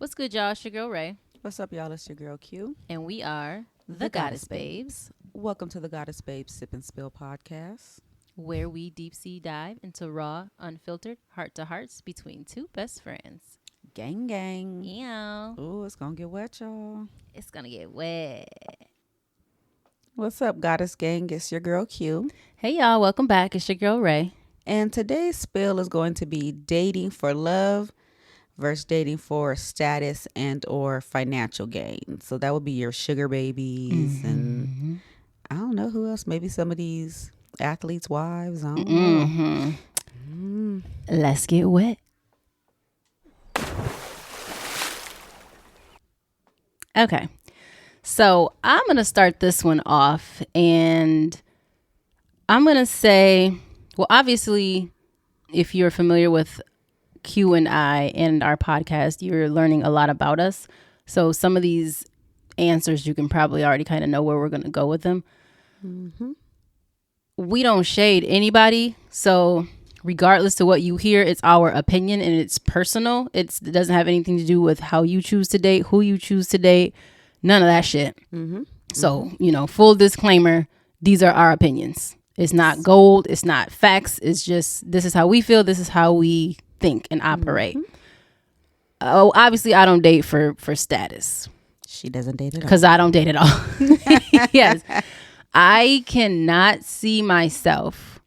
What's good, y'all? It's your girl Ray, What's up, y'all? It's your girl Q. and we are the Goddess Babes, Welcome to the Goddess Babes Sip and Spill podcast. where we deep sea dive into raw, unfiltered, heart to hearts between two best friends. Gang, gang. Yeah, Ooh, it's gonna get wet, y'all. it's gonna get wet. What's up, Goddess Gang? It's your girl Q. Hey, y'all, welcome back. It's your girl Ray. And today's spill is going to be dating for love versus dating for status and or financial gain. So that would be your sugar babies and I don't know who else. Maybe some of these athletes' wives. I don't know. Let's get wet. Okay, so I'm gonna start this one off, and I'm gonna say, well, obviously, if you're familiar with Q and I and our podcast, you're learning a lot about us. So some of these answers, you can probably already kind of know where we're going to go with them. We don't shade anybody. So regardless to what you hear, it's our opinion and it's personal. It doesn't have anything to do with how you choose to date, who you choose to date, none of that shit. So, full disclaimer, these are our opinions. It's not gold. It's not facts. It's just, this is how we feel. This is how we think and operate. Oh, obviously I don't date for status She doesn't date at all. because I don't date at all. Yes. I cannot see myself,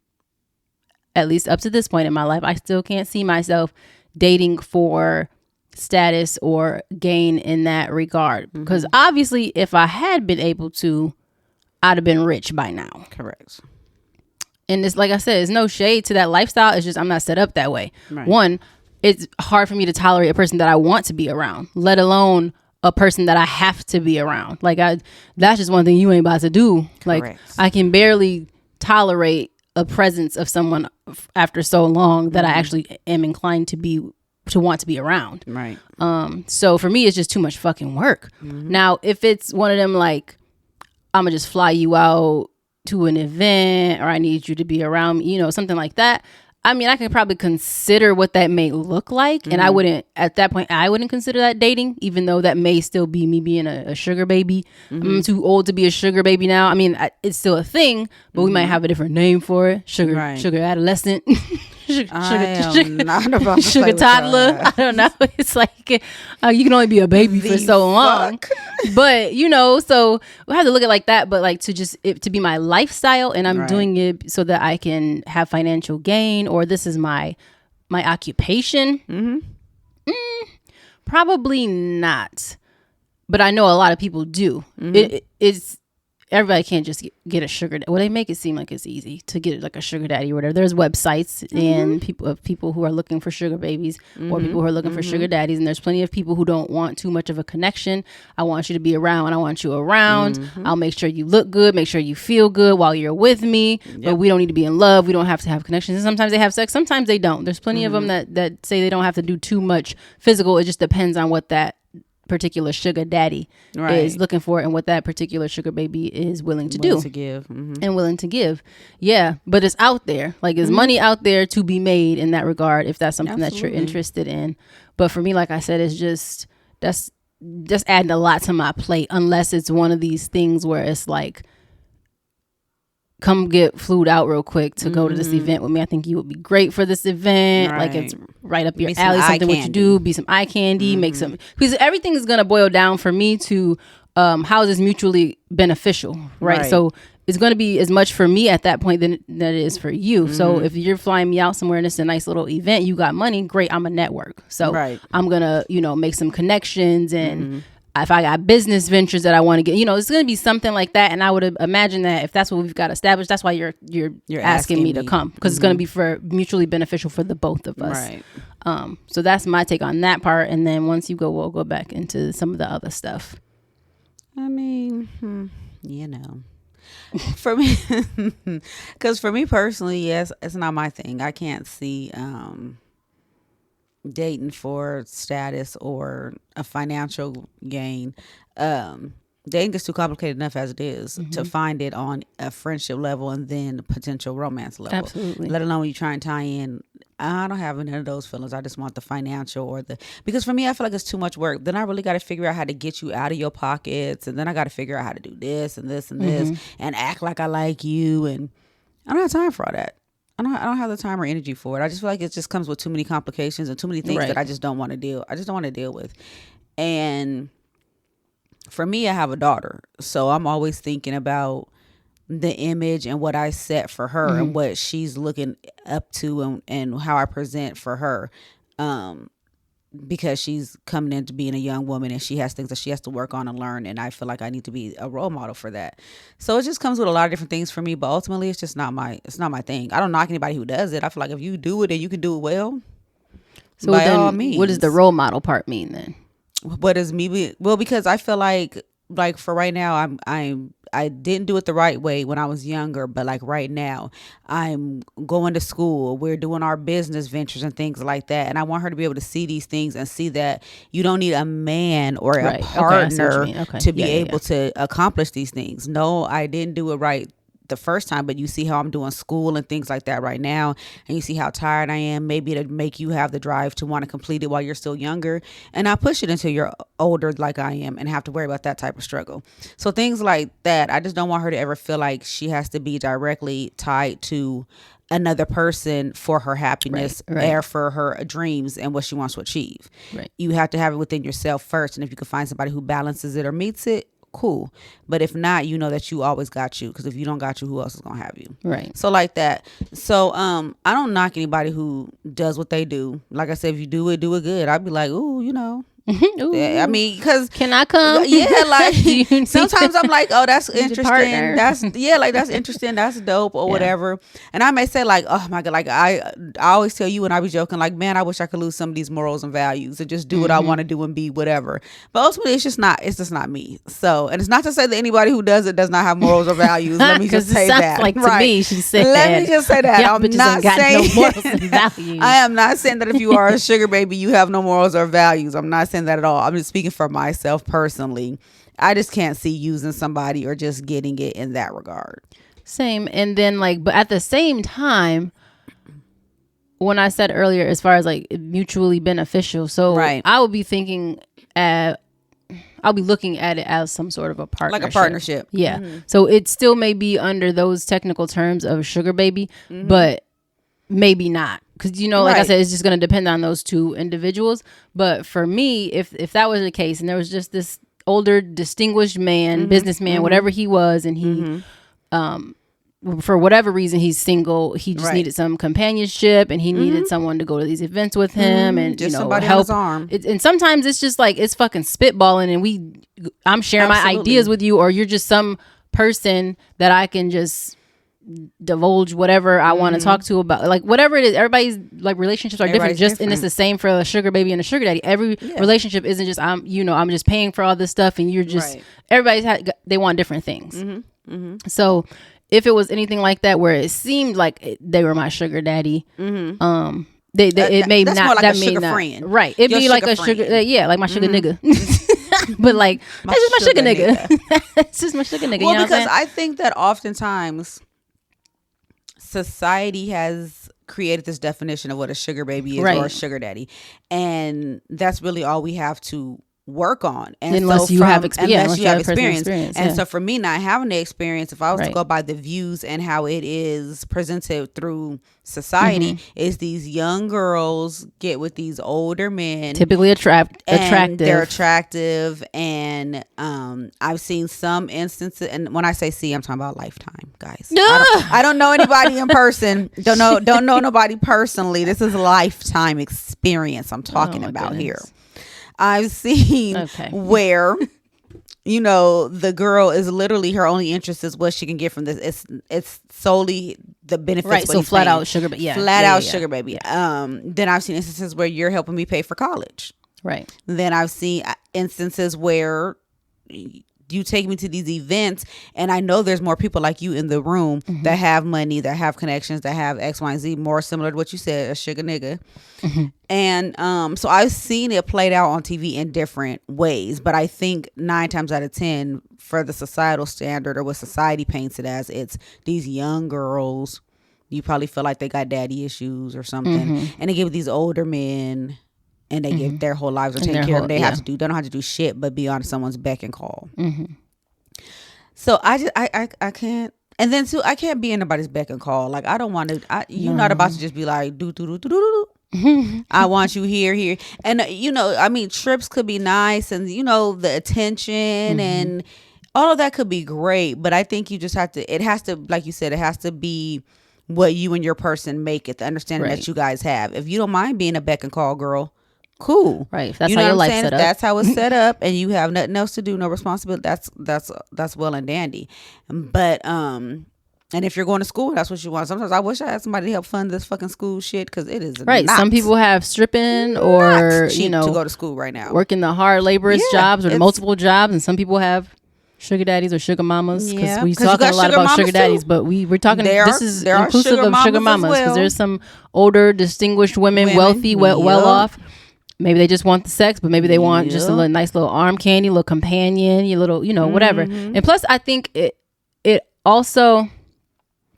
at least up to this point in my life, I still can't see myself dating for status or gain in that regard. Because obviously if I had been able to, I'd have been rich by now. Correct. And it's like I said, it's no shade to that lifestyle. It's just I'm not set up that way. Right. One, it's hard for me to tolerate a person that I want to be around, let alone a person that I have to be around. That's just one thing you ain't about to do. Like, Correct. I can barely tolerate a presence of someone after so long that I actually am inclined to want to be around. Right. So for me, it's just too much fucking work. Now, if it's one of them, like, I'm gonna just fly you out to an event, or I need you to be around me, something like that. I mean, I could probably consider what that may look like. And I wouldn't, at that point, I wouldn't consider that dating, even though that may still be me being a sugar baby. I'm too old to be a sugar baby now. I mean, it's still a thing, but we might have a different name for it. Sugar adolescent. Not about to play Sugar with toddler. y'all. I don't know. It's like you can only be a baby for so long. But so we have to look at it like that. But like to be my lifestyle, and I'm doing it so that I can have financial gain, or this is my occupation. Probably not. But I know a lot of people do. It's everybody can't just get a sugar. Well, they make it seem like it's easy to get like a sugar daddy or whatever. There's websites and people who are looking for sugar babies or people who are looking for sugar daddies. And there's plenty of people who don't want too much of a connection. I want you to be around. I want you around. I'll make sure you look good, make sure you feel good while you're with me. But we don't need to be in love. We don't have to have connections. And sometimes they have sex. Sometimes they don't. There's plenty of them that say they don't have to do too much physical. It just depends on what that particular sugar daddy is looking for and what that particular sugar baby is willing to do to give. and willing to give. But it's out there. Like, there's money out there to be made in that regard if that's something that you're interested in. But for me, like I said, it's just adding a lot to my plate, unless it's one of these things where it's like, come get flued out real quick to go to this event with me. I think you would be great for this event. Like, it's right up your alley, something what you do, be some eye candy, make some, because everything is going to boil down for me to how is this mutually beneficial, right? So it's going to be as much for me at that point than that it is for you. So if you're flying me out somewhere and it's a nice little event, you got money, great, I'm a network. So I'm going to, make some connections, and if I got business ventures that I want to get, it's going to be something like that. And I would imagine that if that's what we've got established, that's why you're asking me to come, because it's going to be for mutually beneficial for the both of us. So that's my take on that part. And then once you go, we'll go back into some of the other stuff. I mean, for me, because for me personally, yes, it's not my thing. I can't see dating for status or a financial gain. dating gets too complicated enough as it is to find it on a friendship level and then potential romance level. Absolutely. Let alone when you try and tie in. I don't have any of those feelings. I just want the financial because for me, I feel like it's too much work. Then I really got to figure out how to get you out of your pockets. And then I got to figure out how to do this and this and this and act like I like you. And I don't have time for all that. I don't have the time or energy for it. I just feel like it just comes with too many complications and too many things that I just don't want to deal. I just don't want to deal with. And for me, I have a daughter. So I'm always thinking about the image and what I set for her and what she's looking up to and how I present for her. Because she's coming into being a young woman and she has things that she has to work on and learn. And I feel like I need to be a role model for that. So it just comes with a lot of different things for me, but ultimately it's just not my thing. I don't knock anybody who does it. I feel like if you do it and you can do it well, so by all means. What does the role model part mean then? What does me? Well, because I feel like for right now, I didn't do it the right way when I was younger, but like right now I'm going to school. We're doing our business ventures and things like that. And I want her to be able to see these things and see that you don't need a man or a partner to be able to accomplish these things. No, I didn't do it right the first time, but you see how I'm doing school and things like that right now, and you see how tired I am. Maybe to make you have the drive to want to complete it while you're still younger, and I push it until you're older like I am and have to worry about that type of struggle. So things like that, I just don't want her to ever feel like she has to be directly tied to another person for her happiness or for her dreams and what she wants to achieve. You have to have it within yourself first, and if you can find somebody who balances it or meets it, cool. But if not, you know that you always got you, because if you don't got you, who else is gonna have you? So like that. So I don't knock anybody who does what they do. Like I said, if you do it good. I'd be like, ooh, you know, I mean, because can I come? Yeah, like sometimes I'm like, oh, that's interesting. That's interesting. That's dope or whatever. And I may say like, oh my God, like I always tell you when I be joking, like, man, I wish I could lose some of these morals and values and just do what I want to do and be whatever. But ultimately, it's just not me. So, and it's not to say that anybody who does it does not have morals or values. Let me just say that. Like to me, she said. Let me just say that. I'm not saying no morals and values. I am not saying that if you are a sugar baby, you have no morals or values. I'm not saying that at all. I'm just speaking for myself personally. I just can't see using somebody or just getting it in that regard. Same. And then like, but at the same time, when I said earlier, as far as like mutually beneficial, so I would be thinking I'll be looking at it as some sort of a partnership. Like a partnership. Yeah. So it still may be under those technical terms of sugar baby, but maybe not. Because, you know, like I said, it's just going to depend on those two individuals. But for me, if that was the case and there was just this older, distinguished man, businessman, whatever he was, and he, for whatever reason, he's single, he just needed some companionship and he needed someone to go to these events with him and, just you know, somebody help. On his arm. And sometimes it's just like, it's fucking spitballing and I'm sharing my ideas with you, or you're just some person that I can just divulge whatever I want to talk to about, like whatever it is. Everybody's like relationships are different. And it's the same for a sugar baby and a sugar daddy. Every relationship isn't just I'm just paying for all this stuff and you're just they want different things. So if it was anything like that where it seemed like they were my sugar daddy, it may that's not more like that a may sugar not friend. It'd be like a sugar like my sugar nigga. But like that's just my sugar nigga. That's just my sugar nigga. Well, you know because I think that oftentimes society has created this definition of what a sugar baby is or a sugar daddy, and that's really all we have to work on. And unless you have experience. And so for me, not having the experience, if I was to go by the views and how it is presented through society, is these young girls get with these older men, typically attractive. They're attractive, and I've seen some instances, and when I say I'm talking about Lifetime, guys. I don't know anybody in person. Don't know nobody personally. This is a Lifetime experience I'm talking about here. I've seen where, you know, the girl is literally, her only interest is what she can get from this. It's solely the benefits. Right. So flat out sugar baby. Sugar baby. Then I've seen instances where you're helping me pay for college. Right. Then I've seen instances where you take me to these events, and I know there's more people like you in the room that have money, that have connections, that have X, Y, and Z, more similar to what you said, a sugar nigga. And so I've seen it played out on TV in different ways, but I think 9 times out of 10, for the societal standard or what society paints it as, it's these young girls. You probably feel like they got daddy issues or something, and they give these older men. And they give their whole lives are taken care of. They don't have to do shit but be on someone's beck and call. So I can't. And then too, I can't be anybody's beck and call. Like, I don't want to. You're not about to just be like do. I want you here. And I mean, trips could be nice, and the attention and all of that could be great. But I think you just have to. It has to, like you said, it has to be what you and your person make it. The understanding that you guys have. If you don't mind being a beck and call girl. Cool. Right. If that's how your life's set up. That's how it's set up, and you have nothing else to do, no responsibility. That's well and dandy. But and if you're going to school, that's what you want. Sometimes I wish I had somebody to help fund this fucking school shit, because it is right. Some people have stripping or cheap to go to school right now, working the hard laborious jobs or the multiple jobs, and some people have sugar daddies or sugar mamas, because we talking a lot about sugar daddies, but we're talking this is inclusive of sugar mamas, because there's some older distinguished women wealthy, well off. Maybe they just want the sex, but maybe they want just a nice little arm candy, little companion, your little, whatever. And plus, I think it also,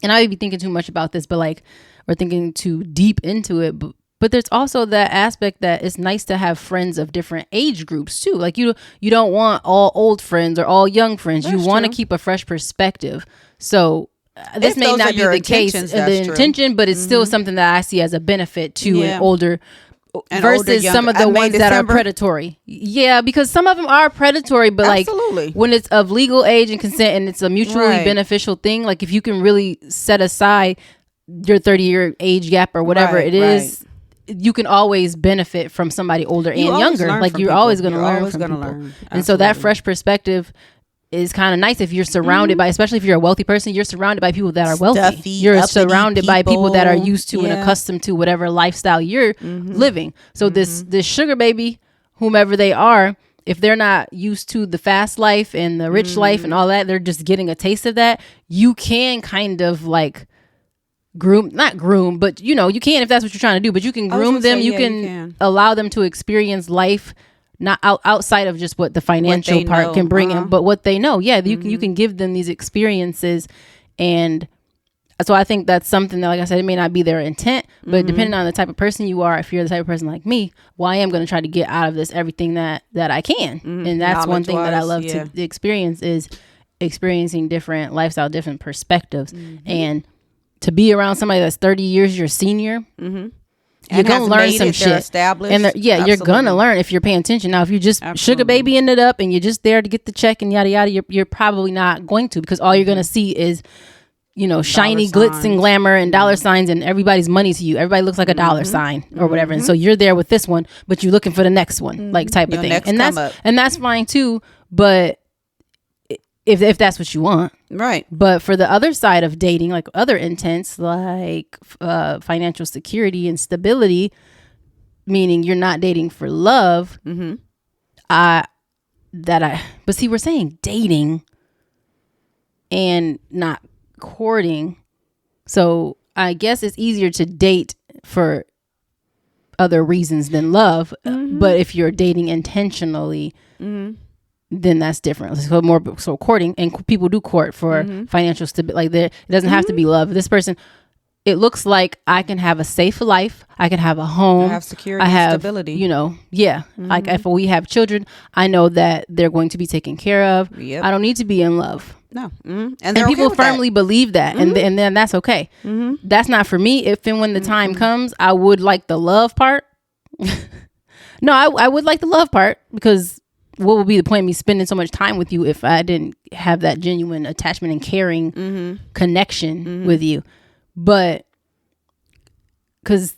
and I may be thinking too much about this, but like, or thinking too deep into it, but there's also that aspect that it's nice to have friends of different age groups too. Like you don't want all old friends or all young friends. You want to keep a fresh perspective. So this may not be the case, the intention, but it's still something that I see as a benefit to an older. And versus some of the ones that are predatory. Yeah, because some of them are predatory, but like when it's of legal age and consent and it's a mutually beneficial thing, like if you can really set aside your 30-year age gap or whatever it is, you can always benefit from somebody older and younger. Like you're always going to learn from people. And so that fresh perspective is kind of nice if you're surrounded by, especially if you're a wealthy person, you're surrounded by people that are wealthy. Stuffy, you're surrounded by people that are used to and accustomed to whatever lifestyle you're living. So this sugar baby, whomever they are, if they're not used to the fast life and the rich life and all that, they're just getting a taste of that. You can kind of like not groom, but you can, if that's what you're trying to do, but you can groom them. You can allow them to experience life not outside of just what the financial part can bring in, but what they know. Yeah, you can give them these experiences. And so I think that's something that, like I said, it may not be their intent, but depending on the type of person you are, if you're the type of person like me, well, I am going to try to get out of this everything that I can. And that's one thing that I love to experience, is experiencing different lifestyle, different perspectives. And to be around somebody that's 30 years your senior, you're going to learn some shit. And you're going to learn if you're paying attention. Now, if you just sugar baby ended up and you're just there to get the check and yada, yada, you're probably not going to, because all you're going to see is, shiny glitz and glamour and dollar signs and everybody's money to you. Everybody looks like a dollar sign or whatever. And so you're there with this one, but you're looking for the next one, like type of thing. And that's fine too. But if that's what you want. Right. But for the other side of dating, like other intents, like financial security and stability, meaning you're not dating for love. But see, we're saying dating and not courting. So I guess it's easier to date for other reasons than love. But if you're dating intentionally, then that's different. So courting, and people do court for financial stability. Like it doesn't have to be love. This person, it looks like I can have a safe life. I can have a home. I have security, and stability. Like if we have children, I know that they're going to be taken care of. I don't need to be in love. No. And people firmly believe that. And then that's okay. That's not for me. If and when the time comes, I would like the love part. No, I would like the love part, because what would be the point of me spending so much time with you if I didn't have that genuine attachment and caring connection with you? But because,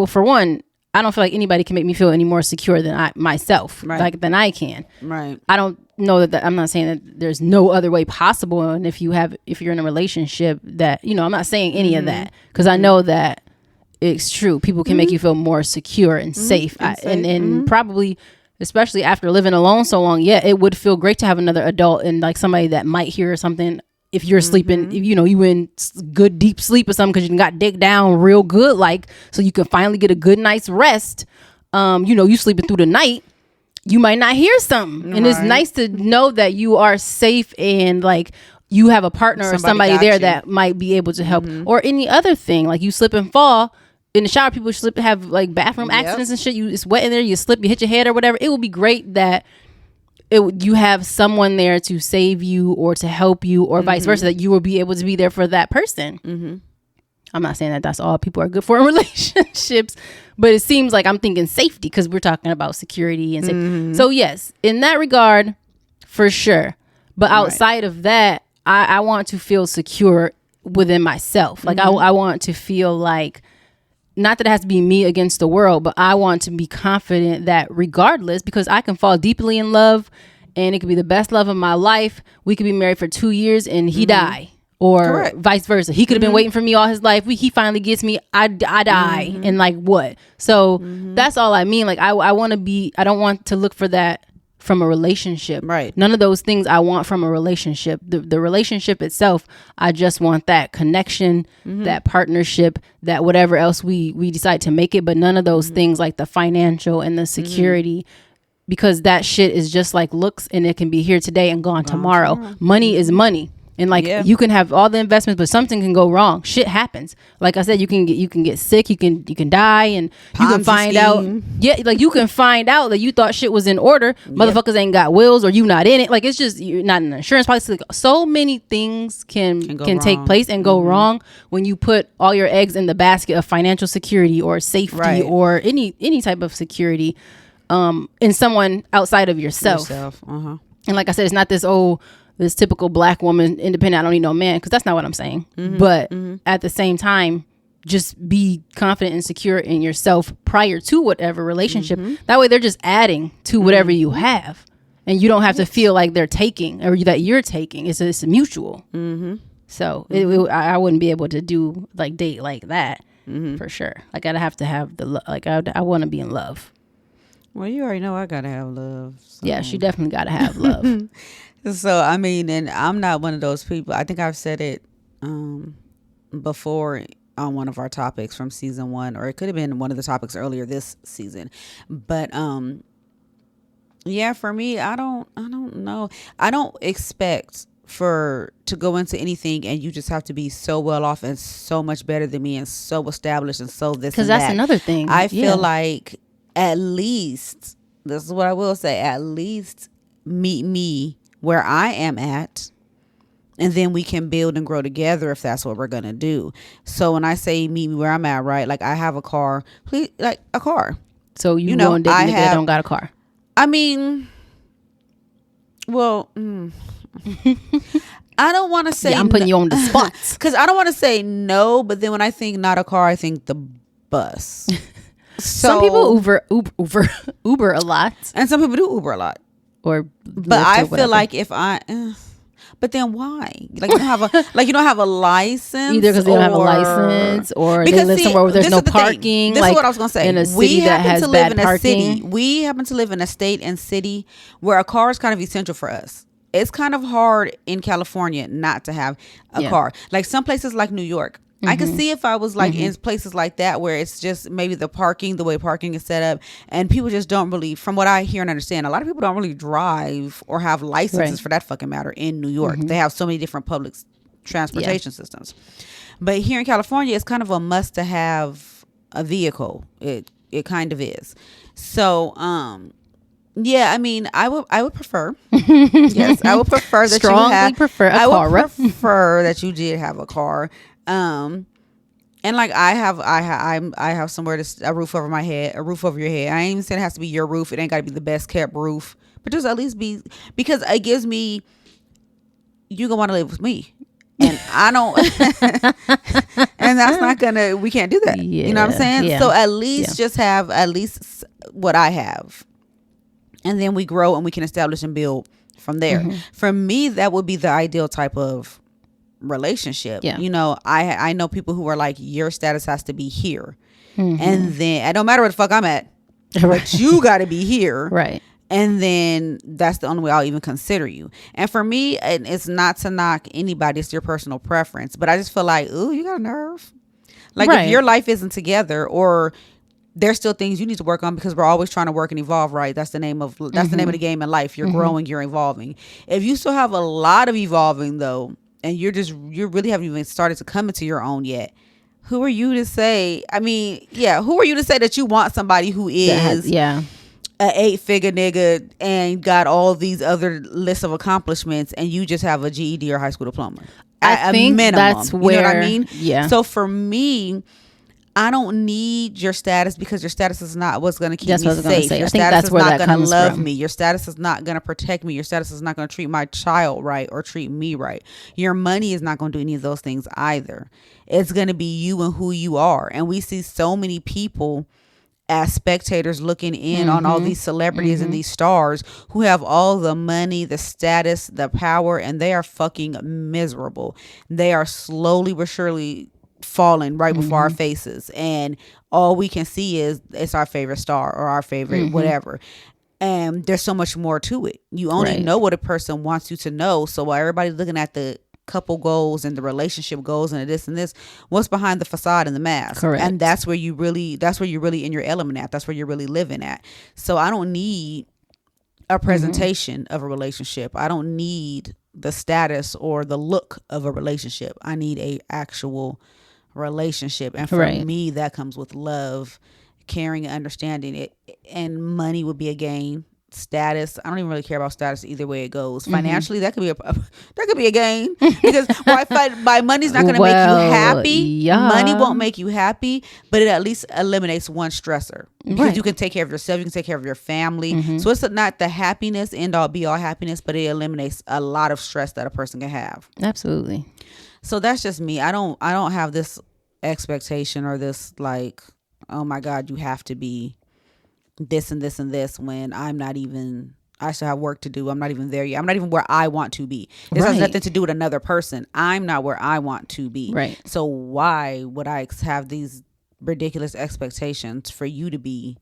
for one, I don't feel like anybody can make me feel any more secure than myself, than I can. Right. I don't know that I'm not saying that there's no other way possible. And if you're in a relationship that, I'm not saying any of that, because I know that it's true. People can make you feel more secure and safe. And probably especially after living alone so long, yeah, it would feel great to have another adult and like somebody that might hear something if you're sleeping, if, you know, you in good deep sleep or something because you got dick down real good, like, so you can finally get a good night's rest. You know, you sleeping through the night, you might not hear something. And it's nice to know that you are safe and like you have a partner or somebody there that might be able to help. Or any other thing, like you slip and fall in the shower, people slip, have like bathroom accidents and shit. It's wet in there, you slip, you hit your head or whatever. It would be great that you have someone there to save you or to help you or vice versa, that you will be able to be there for that person. I'm not saying that that's all people are good for in relationships, but it seems like I'm thinking safety because we're talking about security and safety. So yes, in that regard, for sure. But outside of that, I want to feel secure within myself. Like I want to feel like, not that it has to be me against the world, but I want to be confident that regardless, because I can fall deeply in love and it could be the best love of my life. We could be married for 2 years and he die, or vice versa. He could have been waiting for me all his life. He finally gets me. I die. And like what? So that's all I mean. Like I want to be, I don't want to look for that from a relationship. Right. None of those things I want from a relationship. The relationship itself, I just want that connection, that partnership, that whatever else we decide to make it, but none of those things like the financial and the security, because that shit is just like looks, and it can be here today and gone tomorrow. Money is money. And like you can have all the investments, but something can go wrong. Shit happens. Like I said, you can get sick, you can die, and you can find out. Yeah, like you can find out that you thought shit was in order. Motherfuckers ain't got wills, or you not in it. Like it's just, you're not in an insurance policy. Like, so many things can take place and go wrong when you put all your eggs in the basket of financial security or safety or any type of security in someone outside of yourself. And like I said, it's not this typical black woman independent, I don't need no man, because that's not what I'm saying. But at the same time, just be confident and secure in yourself prior to whatever relationship. That way they're just adding to whatever you have, and you don't have to feel like they're taking or that you're taking. It's mutual. So I wouldn't be able to do like date like that for sure. Like I'd have to have I want to be in love. Well, you already know I gotta have love. So. Yeah, she definitely gotta have love. So, I mean, and I'm not one of those people. I think I've said it before on one of our topics from season 1, or it could have been one of the topics earlier this season. But yeah, for me, I don't know. I don't expect to go into anything and you just have to be so well off and so much better than me and so established and so this. Because that's another thing. I feel like at least, this is what I will say, at least meet me where I am at, and then we can build and grow together if that's what we're gonna do. So when I say meet me where I'm at, right, like I have a car, please, like a car. So you know, going to date a nigga that don't got a car. I mean, well, I don't want to say. Yeah, I'm putting you on the spot because I don't want to say no, but then when I think not a car, I think the bus. Some people Uber a lot, and some people do Uber a lot. But I feel like if I, but then why? Like you don't have a license, either because they don't have a license, or because they live somewhere where there's no parking. This is what I was gonna say. In a city that has bad parking. We happen to live in a state and city where a car is kind of essential for us. It's kind of hard in California not to have a car. Like some places like New York. I could see if I was like in places like that where it's just maybe the way parking is set up, and people just don't really, from what I hear and understand, a lot of people don't really drive or have licenses for that fucking matter in New York. They have so many different public transportation systems. But here in California, it's kind of a must to have a vehicle. It kind of is. So, yeah, I mean, I would prefer. Yes, I would prefer that strongly prefer a car. I would prefer that you did have a car. And like I have somewhere a roof over my head, a roof over your head. I ain't even saying it has to be your roof. It ain't got to be the best kept roof, but just at least be, because it gives me, you gonna want to live with me, and I don't, and that's not gonna, we can't do that. Yeah, you know what I'm saying? Yeah. So at least just have at least what I have, and then we grow and we can establish and build from there. For me, that would be the ideal type of relationship. You know, I know people who are like, your status has to be here, and then it don't matter where the fuck I'm at, but you got to be here, right? And then that's the only way I'll even consider you. And for me, it's not to knock anybody. It's your personal preference. But I just feel like, ooh, you got a nerve. Like if your life isn't together, or there's still things you need to work on, because we're always trying to work and evolve, right? That's the name of the game in life. You're growing, you're evolving. If you still have a lot of evolving though, and you really haven't even started to come into your own yet, who are you to say? I mean, who are you to say that you want somebody who is a 8-figure nigga and got all these other lists of accomplishments, and you just have a GED or high school diploma? I think minimum, that's where, you know what I mean? Yeah. So for me, I don't need your status, because your status is not what's going to keep me safe. Your status is not going to love me. Your status is not going to protect me. Your status is not going to treat my child right or treat me right. Your money is not going to do any of those things either. It's going to be you and who you are. And we see so many people as spectators looking in on all these celebrities and these stars who have all the money, the status, the power, and they are fucking miserable. They are slowly but surely falling right before our faces, and all we can see is it's our favorite star or our favorite whatever. And there's so much more to it. You only know what a person wants you to know. So while everybody's looking at the couple goals and the relationship goals and this and this, what's behind the facade and the mask? Correct. And that's where you're really in your element at. That's where you're really living at. So I don't need a presentation of a relationship. I don't need the status or the look of a relationship. I need a actual relationship. And for me, that comes with love, caring, and understanding it. And money would be a gain. Status, I don't even really care about status either way it goes. Financially, that could be a gain, because by money's not going to make you happy. Money won't make you happy, but it at least eliminates one stressor, because you can take care of yourself, you can take care of your family. So it's not the happiness, end all be all happiness, but it eliminates a lot of stress that a person can have. Absolutely. So that's just me. I don't have this expectation or this like, oh my God, you have to be this and this and this, when I'm not even, I still have work to do. I'm not even there yet. I'm not even where I want to be. This has nothing to do with another person. I'm not where I want to be. Right. So why would I have these ridiculous expectations for you to be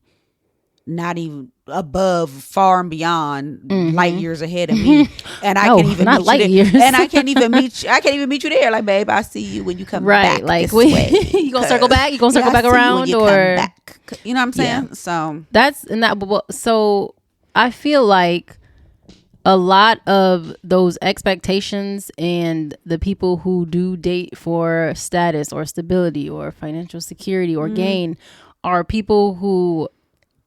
not even above, far and beyond, light years ahead of me, and I can't even not light years, and I can't even meet you there. Like, babe, I see you when you come back. Like, this way. You gonna circle back? You gonna circle back around, or come back? You know what I'm saying? Yeah. So that's and that. So I feel like a lot of those expectations and the people who do date for status or stability or financial security or gain are people who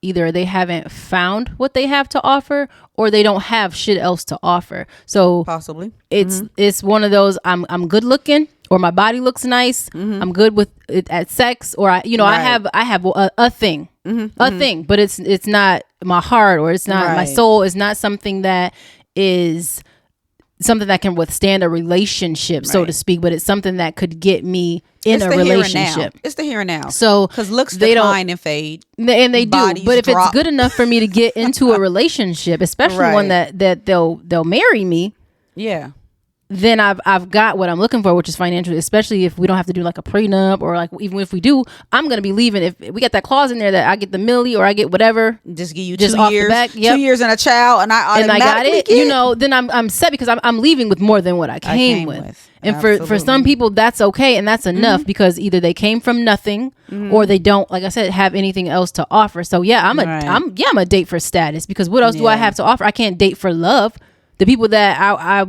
either they haven't found what they have to offer, or they don't have shit else to offer. So possibly it's one of those, I'm good looking, or my body looks nice. I'm good with it at sex, or I have a thing, thing, but it's not my heart, or it's not my soul. It's not something that is something that can withstand a relationship, so to speak, but it's something that could get me in a relationship. It's the here and now. So because looks decline and fade, and they do. But if it's good enough for me to get into a relationship, especially one that they'll marry me, then I've got what I'm looking for, which is financial. Especially if we don't have to do like a prenup, or like even if we do, I'm gonna be leaving. If we got that clause in there that I get the milli or I get whatever, just give you 2 years, 2 years and a child, and I got it. Then I'm set, because I'm leaving with more than what I came with. And for some people, that's okay, and that's enough, because either they came from nothing, or they don't, like I said, have anything else to offer. So I'm a date for status, because what else do I have to offer? I can't date for love. The people that I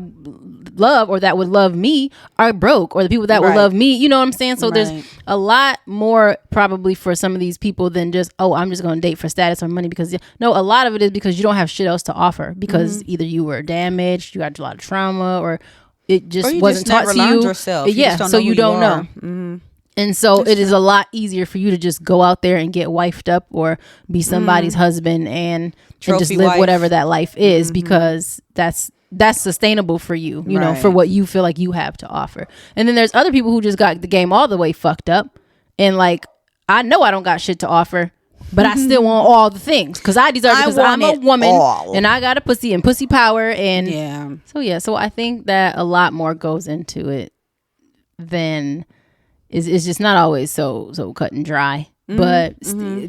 love, or that would love me, are broke, or the people that would love me, you know what I'm saying? So there's a lot more probably for some of these people than just, I'm just going to date for status or money, because a lot of it is because you don't have shit else to offer, because either you were damaged, you got a lot of trauma, or it just wasn't taught to you. Yourself. So you don't know. And so it is a lot easier for you to just go out there and get wifed up, or be somebody's husband and just live wife. Whatever that life is, because that's sustainable for you, you know, for what you feel like you have to offer. And then there's other people who just got the game all the way fucked up, and like, I know I don't got shit to offer, but I still want all the things, because I deserve it, because I'm a woman and I got a pussy and pussy power, and so I think that a lot more goes into it than it's just not always so cut and dry. But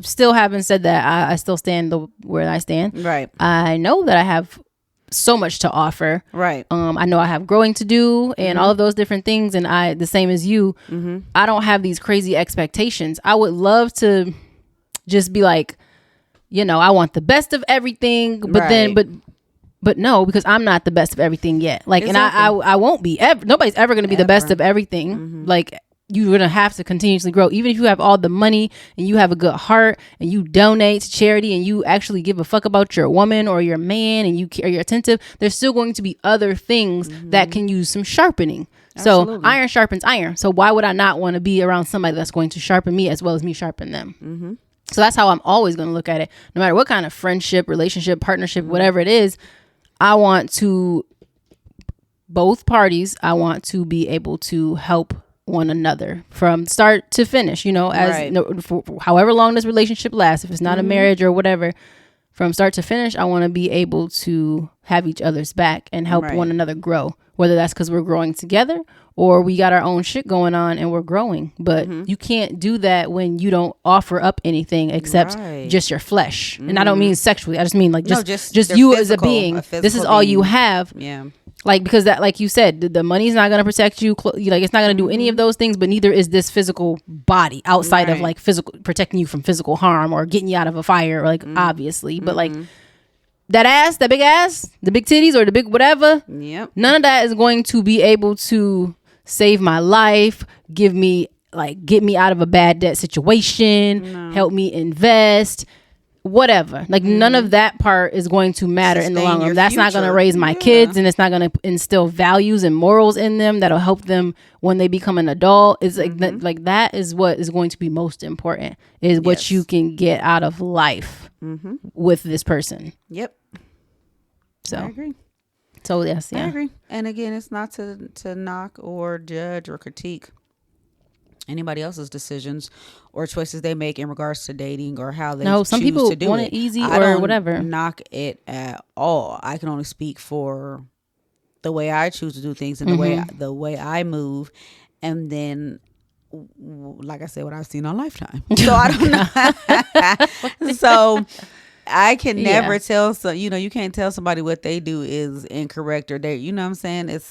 still having said that, I still stand where I stand. Right. I know that I have so much to offer. Right. I know I have growing to do and all of those different things. And the same as you, I don't have these crazy expectations. I would love to just be like, I want the best of everything, but then, but no, because I'm not the best of everything yet. Like, exactly. And I won't be. Nobody's ever going to be the best of everything. Like, you're going to have to continuously grow. Even if you have all the money and you have a good heart and you donate to charity and you actually give a fuck about your woman or your man and you're attentive, there's still going to be other things that can use some sharpening. Absolutely. So iron sharpens iron. So why would I not want to be around somebody that's going to sharpen me as well as me sharpen them? So that's how I'm always going to look at it. No matter what kind of friendship, relationship, partnership, whatever it is, I want to, both parties, I want to be able to help one another from start to finish, for however long this relationship lasts. If it's not a marriage or whatever, from start to finish, I want to be able to have each other's back and help one another grow, whether that's because we're growing together or we got our own shit going on and we're growing. But you can't do that when you don't offer up anything except just your flesh. And I don't mean sexually. I just mean like just you as a being. This is all you have. Yeah. Like, because that, like you said, the money's not going to protect you. Like, it's not going to do any of those things, but neither is this physical body outside of like physical, protecting you from physical harm or getting you out of a fire, like obviously. But like that ass, that big ass, the big titties or the big whatever, none of that is going to be able to save my life, get me out of a bad debt situation, help me invest, whatever. Like none of that part is going to matter in the long run. That's not going to raise my kids, and it's not going to instill values and morals in them that'll help them when they become an adult. It's like that is what is going to be most important, is what you can get out of life with this person. Yep. So I agree. So yes, I agree. And again, it's not to knock or judge or critique anybody else's decisions or choices they make in regards to dating or how they some choose people to do want it easy or whatever. Knock it at all. I can only speak for the way I choose to do things and the way I move, and then, like I said, what I've seen on Lifetime. So I don't know. So I can never tell. So you can't tell somebody what they do is incorrect or they. You know what I'm saying?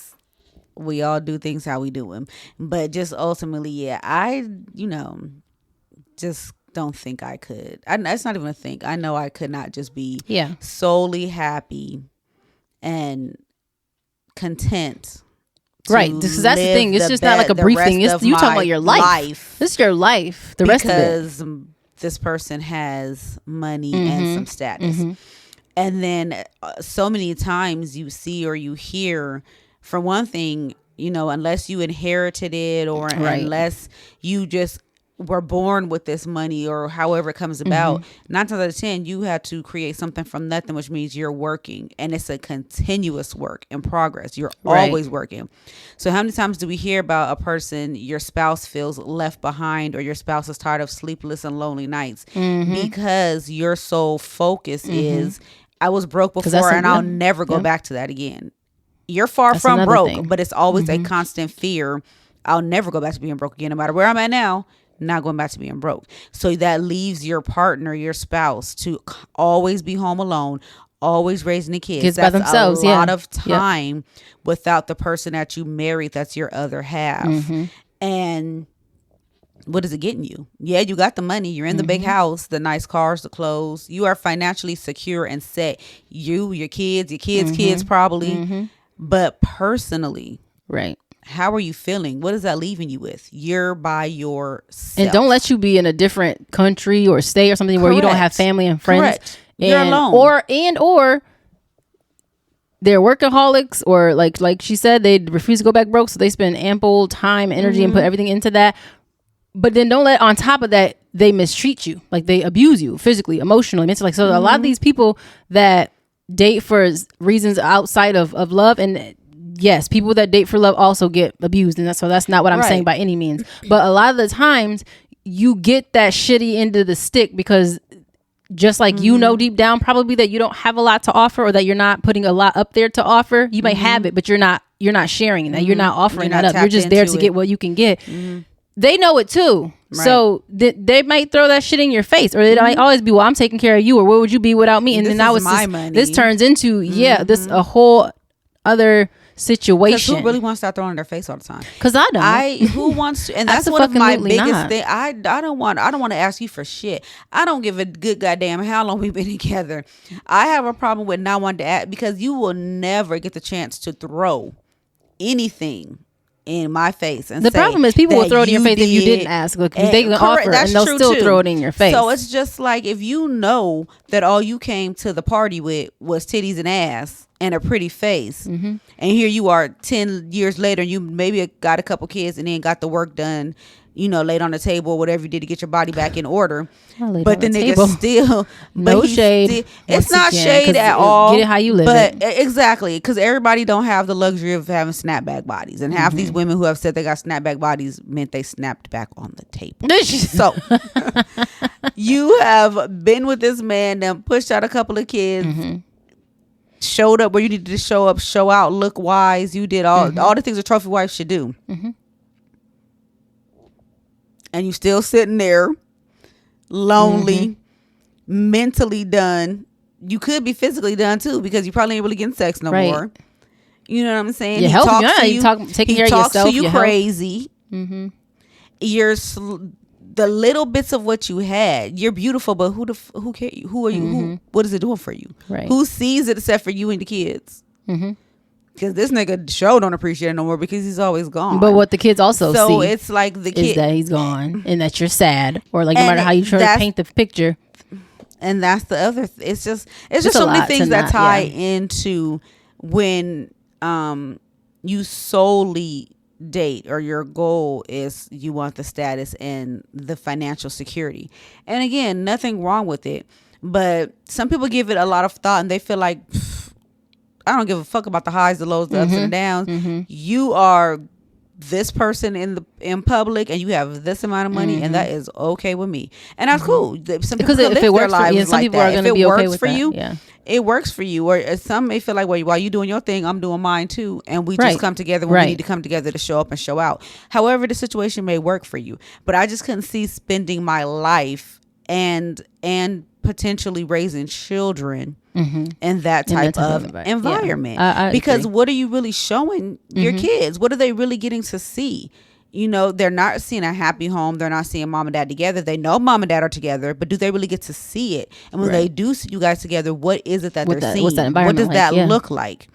We all do things how we do them, but just ultimately, I just don't think I could. That's not even a think. I know I could not just be solely happy and content. Right, because that's the thing. It's just not like a brief thing. You talking about your life. This is your life. The rest of it. Because this person has money and some status, and then so many times you see or you hear. For one thing, unless you inherited it or unless you just were born with this money or however it comes about, 9 times out of 10, you have to create something from nothing, which means you're working, and it's a continuous work in progress. You're always working. So how many times do we hear about a person, your spouse feels left behind or your spouse is tired of sleepless and lonely nights because your sole focus is, I was broke before and I'll never go back to that again. You're far from broke, but it's always a constant fear. I'll never go back to being broke again, no matter where I'm at now. Not going back to being broke. So that leaves your partner, your spouse, to always be home alone, always raising the kids. That's by themselves. A lot of time without the person that you married. That's your other half. And what is it getting you? Yeah, you got the money. You're in the big house, the nice cars, the clothes. You are financially secure and set. You, your kids, kids probably. But personally, how are you feeling? What is that leaving you with? You're by yourself. And don't let you be in a different country or state or something where you don't have family and friends. You're alone. Or they're workaholics, or like she said, they refuse to go back broke, so they spend ample time, energy, and put everything into that. But then don't let, on top of that, they mistreat you. Like they abuse you physically, emotionally, mentally. So a lot of these people that date for reasons outside of love, and yes, people that date for love also get abused, and that's not what I'm saying by any means. But a lot of the times you get that shitty end of the stick because just like deep down probably that you don't have a lot to offer, or that you're not putting a lot up there to offer. You might have it, but you're not sharing that. You're not offering that up. You're just there to get what you can get. They know it too. Right. So they might throw that shit in your face, or it might always be, well, I'm taking care of you, or where would you be without me? And then now this turns into this a whole other situation. Who really wants to start throwing in their face all the time? Because I don't. Who wants to? And that's one of my biggest thing. I don't want to ask you for shit. I don't give a good goddamn how long we've been together. I have a problem with not wanting to ask, because you will never get the chance to throw anything in my face. And the problem is people will throw it in your face if you didn't ask. Look, they can offer and they'll still throw it in your face. So it's just like, if you know that all you came to the party with was titties and ass and a pretty face, and here you are 10 years later, and you maybe got a couple kids and then got the work done, laid on the table, whatever you did to get your body back in order. But the nigga still, no shade. It's not shade at all. Get it how you live. But exactly, because everybody don't have the luxury of having snapback bodies, and half these women who have said they got snapback bodies meant they snapped back on the table. So you have been with this man, then pushed out a couple of kids. Showed up where you needed to show up, show out, look wise. You did all the things a trophy wife should do. And you still sitting there, lonely, mentally done. You could be physically done too, because you probably ain't really getting sex no more. You know what I'm saying? He talks to you. Taking care of yourself. He talks to you crazy. You're the little bits of what you had. You're beautiful, but who cares? Who are you? What is it doing for you? Right. Who sees it except for you and the kids? Because this nigga sure don't appreciate it no more, because he's always gone. But what the kids also see, so it's like the kid is that he's gone and that you're sad, or like no matter how you try to paint the picture. And that's the other. It's just so many things that tie into when you solely date, or your goal is you want the status and the financial security. And again, nothing wrong with it, but some people give it a lot of thought and they feel like, I don't give a fuck about the highs, the lows, the ups and the downs. You are this person in public, and you have this amount of money, and that is okay with me, and that's cool. Some people live their lives like that. If it works for you, it works for you. Or some may feel like, well, while you doing your thing, I'm doing mine too, and we just come together when we need to come together to show up and show out. However the situation may work for you, but I just couldn't see spending my life and potentially raising children in that type of environment. Because what are you really showing your kids? What are they really getting to see? They're not seeing a happy home. They're not seeing mom and dad together. They know mom and dad are together, but do they really get to see it? And when they do see you guys together, what is it that they're seeing? What does that look like?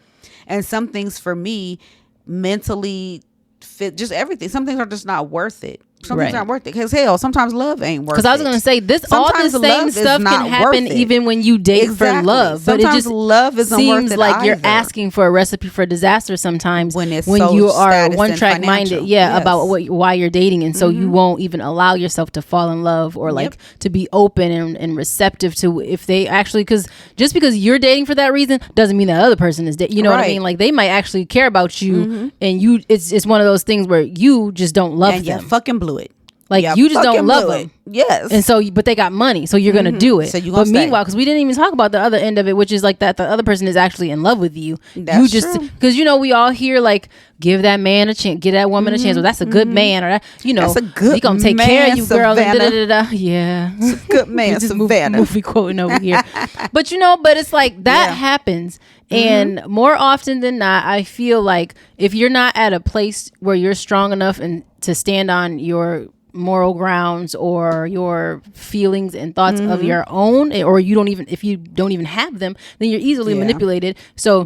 And some things for me, mentally fit, just everything. Some things are just not worth it. Some things aren't worth it, because hell, sometimes love ain't worth it. Because I was gonna say all this same stuff can happen even when you date for love. But sometimes it just love isn't seems worth it like either. You're asking for a recipe for disaster sometimes when you are one track minded, about why you're dating, and so you won't even allow yourself to fall in love or like to be open and receptive to if they actually, because just because you're dating for that reason doesn't mean that other person is dating. You know what I mean? Like they might actually care about you, and you. It's one of those things where you just don't love them. You fucking blew it. Like you just don't love them. Yes. And so, but they got money, so you're gonna do it. So you but meanwhile, because we didn't even talk about the other end of it, which is like that the other person is actually in love with you. That's you just because we all hear like give that man a chance, give that woman a chance. Well, that's a good man, or that that's a good he gonna take care of you, girl. And yeah, it's a good man, just movie quoting over here. But but it's like that happens. And more often than not, I feel like if you're not at a place where you're strong enough and to stand on your moral grounds or your feelings and thoughts of your own, or if you don't even have them, then you're easily manipulated. So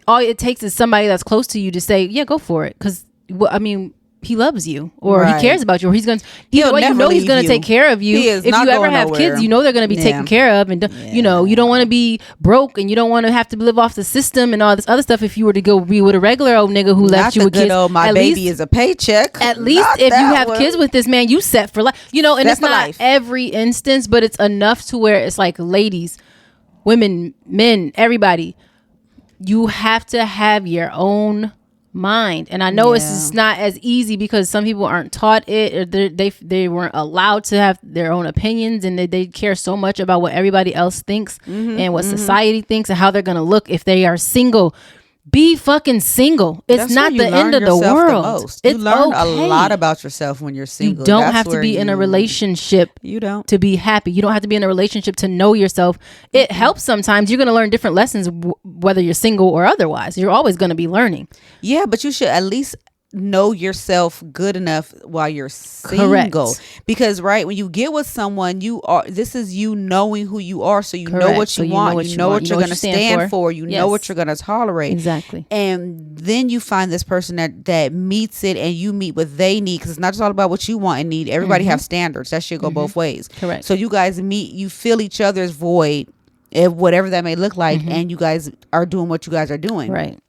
all it takes is somebody that's close to you to say, yeah, go for it. Because he loves you, or he cares about you, or he's gonna he's gonna take care of you. If you ever have kids, they're gonna be taken care of, and you don't want to be broke, and you don't want to have to live off the system and all this other stuff. If you were to go be with a regular old nigga who left you with kids, my baby is a paycheck. At least if you have kids with this man, you set for life. And it's not every instance, but it's enough to where it's like, ladies, women, men, everybody, you have to have your own mind. And I know it's just not as easy because some people aren't taught it, or they weren't allowed to have their own opinions, and they care so much about what everybody else thinks and what society thinks and how they're going to look if they are single. be fucking single. It's not the end of the world. You learn a lot about yourself when you're single. You don't have to be in a relationship to be happy. You don't have to be in a relationship to know yourself. It helps sometimes. You're going to learn different lessons whether you're single or otherwise. You're always going to be learning. Yeah, but you should at least know yourself good enough while you're single. Correct. Because when you get with someone, this is you knowing who you are, so you know what you want, you know what you're going to stand for, you know what you're going to tolerate. Exactly. And then you find this person that meets it, and you meet what they need, because it's not just all about what you want and need. Everybody have standards. That should go both ways. Correct. So you guys meet, you fill each other's void, whatever that may look like, and you guys are doing what you guys are doing. Right.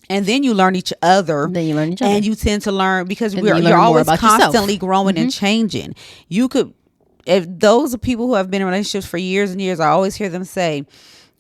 And then you learn each other. And you tend to learn, because you're always constantly growing and changing. You could, if those are people who have been in relationships for years and years, I always hear them say,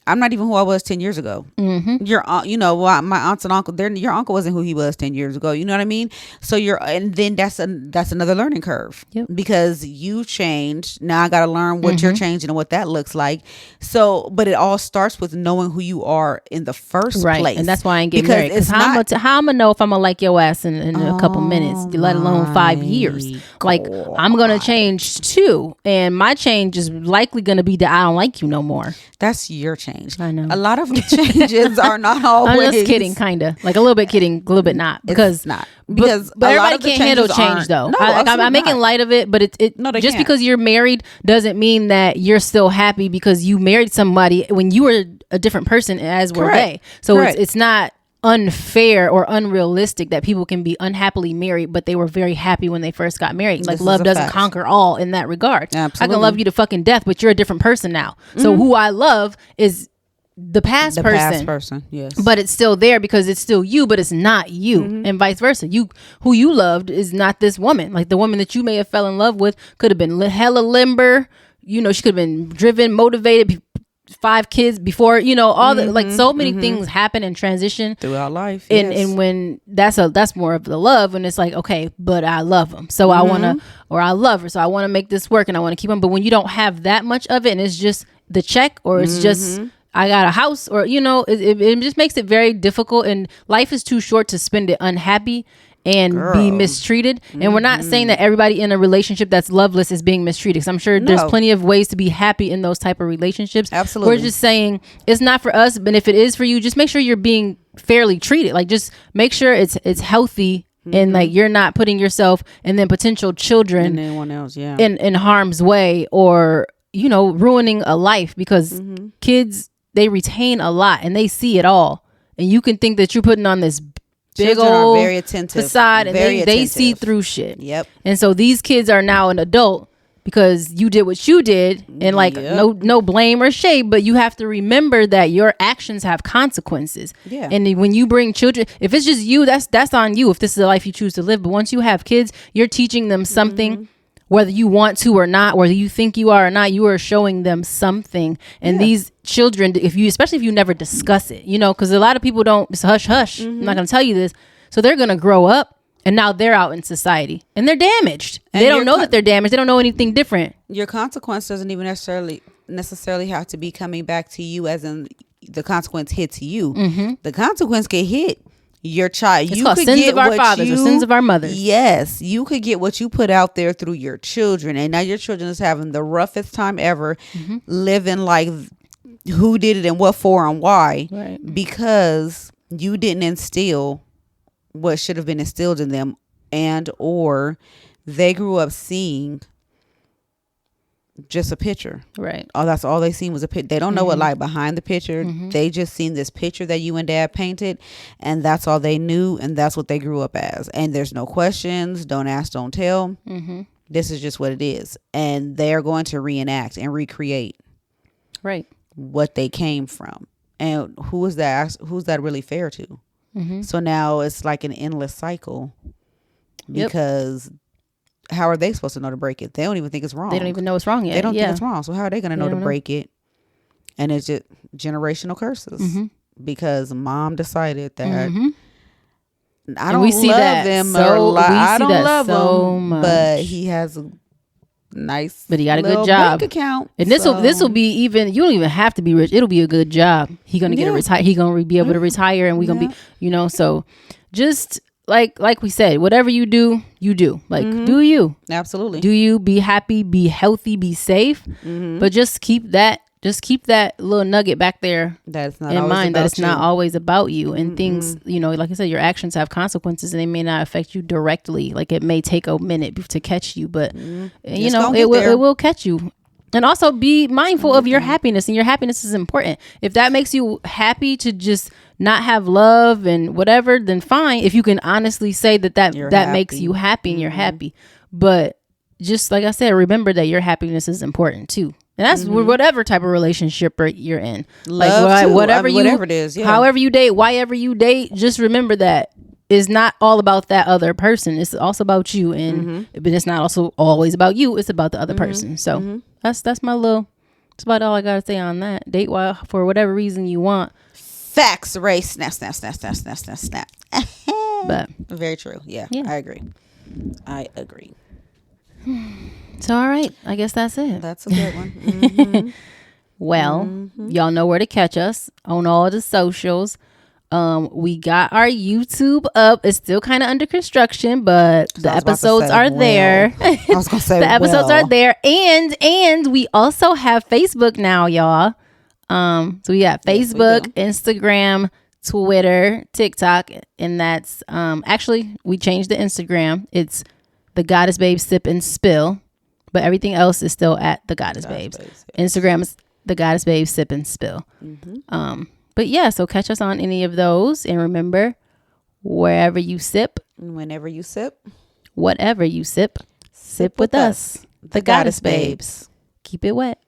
I'm not even who I was 10 years ago. Your aunt, my aunts and uncle, your uncle wasn't who he was 10 years ago. You know what I mean? So and then that's another learning curve, because you changed. Now I got to learn what you're changing and what that looks like. So, but it all starts with knowing who you are in the first place. And that's why I ain't getting married. Because how I'm gonna know if I'm gonna like your ass in a couple minutes, let alone 5 years. God. Like, I'm gonna change too, and my change is likely gonna be that I don't like you no more. That's your change. I know. A lot of changes are not always. I'm just kidding, kind of. Like a little bit kidding, a little bit not. Because it's not. Because but everybody can't handle change, though. No, I'm making light of it, but just because you're married doesn't mean that you're still happy because you married somebody when you were a different person as were they. So it's not unfair or unrealistic that people can be unhappily married, but they were very happy when they first got married. Like, love doesn't conquer all in that regard. Absolutely. I can love you to fucking death, but you're a different person now. So who I love is the past person, yes, but it's still there because it's still you, but it's not you, and vice versa. Who you loved is not this woman. Like, the woman that you may have fell in love with could have been hella limber. She could have been driven, motivated, 5 kids before, all the, like, so many things happen and transition throughout life. And when that's more of the love, when it's like, okay, but I love them, so I want to, or I love her, so I want to make this work and I want to keep them. But when you don't have that much of it and it's just the check, or it's just I got a house, or it just makes it very difficult, and life is too short to spend it unhappy and be mistreated. And we're not saying that everybody in a relationship that's loveless is being mistreated, because I'm sure there's plenty of ways to be happy in those type of relationships. Absolutely. We're just saying it's not for us, but if it is for you, just make sure you're being fairly treated. Like, just make sure it's healthy, and like you're not putting yourself and then potential children and anyone else in harm's way, or ruining a life, because kids, they retain a lot and they see it all, and you can think that you're putting on this big old very attentive facade, and they see through shit. Yep. And so these kids are now an adult because you did what you did, and like no blame or shade, but you have to remember that your actions have consequences. Yeah. And when you bring children, if it's just you, that's on you if this is the life you choose to live. But once you have kids, you're teaching them something. Whether you want to or not, whether you think you are or not, you are showing them something. And these children, especially if you never discuss it, because a lot of people don't, it's hush hush. I'm not going to tell you this. So they're going to grow up, and now they're out in society and they're damaged. And they don't know that they're damaged. They don't know anything different. Your consequence doesn't even necessarily have to be coming back to you, as in the consequence hits you. The consequence can hit your child. It's called sins of our fathers or sins of our mothers. Yes, you could get what you put out there through your children, and now your children is having the roughest time ever, living like who did it and what for and why, because you didn't instill what should have been instilled in them, and or they grew up seeing just a picture. Right. Oh, that's all they seen was a picture. They don't know what lied behind the picture. They just seen this picture that you and dad painted, and that's all they knew, and that's what they grew up as. And there's no questions, don't ask, don't tell. This is just what it is. And they're going to reenact and recreate what they came from. And who's that really fair to? So now it's like an endless cycle, because how are they supposed to know to break it? They don't even think it's wrong. They don't even know it's wrong yet. They don't think it's wrong. So how are they going to know to break it? And it's just generational curses, because mom decided that I don't love them, or I don't love them, but he has nice, but he got a good job, bank account. And this will be even. You don't even have to be rich. It'll be a good job. He gonna get a retire. He gonna be able to retire, and we gonna be, So just like we said, whatever you do, like do you absolutely do you be happy, be healthy, be safe, but just keep that little nugget back there that's not in mind, that it's not always about you, and things, like I said, your actions have consequences, and they may not affect you directly. Like it may take a minute to catch you, but it will catch you. And also be mindful of your happiness, and your happiness is important. If that makes you happy to just not have love and whatever, then fine. If you can honestly say that makes you happy and you're happy, but just like I said, remember that your happiness is important too. And that's whatever type of relationship you're in. Love too. Whatever it is. Yeah. However you date, whyever you date, just remember that it's not all about that other person. It's also about you. And but it's not also always about you. It's about the other person. So that's that's about all I got to say on that. Date for whatever reason you want. Facts, Ray. Snap, snap, snap, snap, snap, snap, snap. But very true. Yeah, I agree. So, all right. I guess that's it. That's a good one. Well, y'all know where to catch us on all the socials. We got our YouTube up. It's still kind of under construction, but the episodes are there. I was going to say the episodes are there. And we also have Facebook now, y'all. So we got Facebook, Instagram, Twitter, TikTok, and that's actually we changed the Instagram. It's the Goddess Babes Sip and Spill. But everything else is still at the Goddess Babes. Instagram is the Goddess Babes Sip and Spill. But yeah, so catch us on any of those. And remember, wherever you sip, whenever you sip, whatever you sip with us. The Goddess Babes. Keep it wet.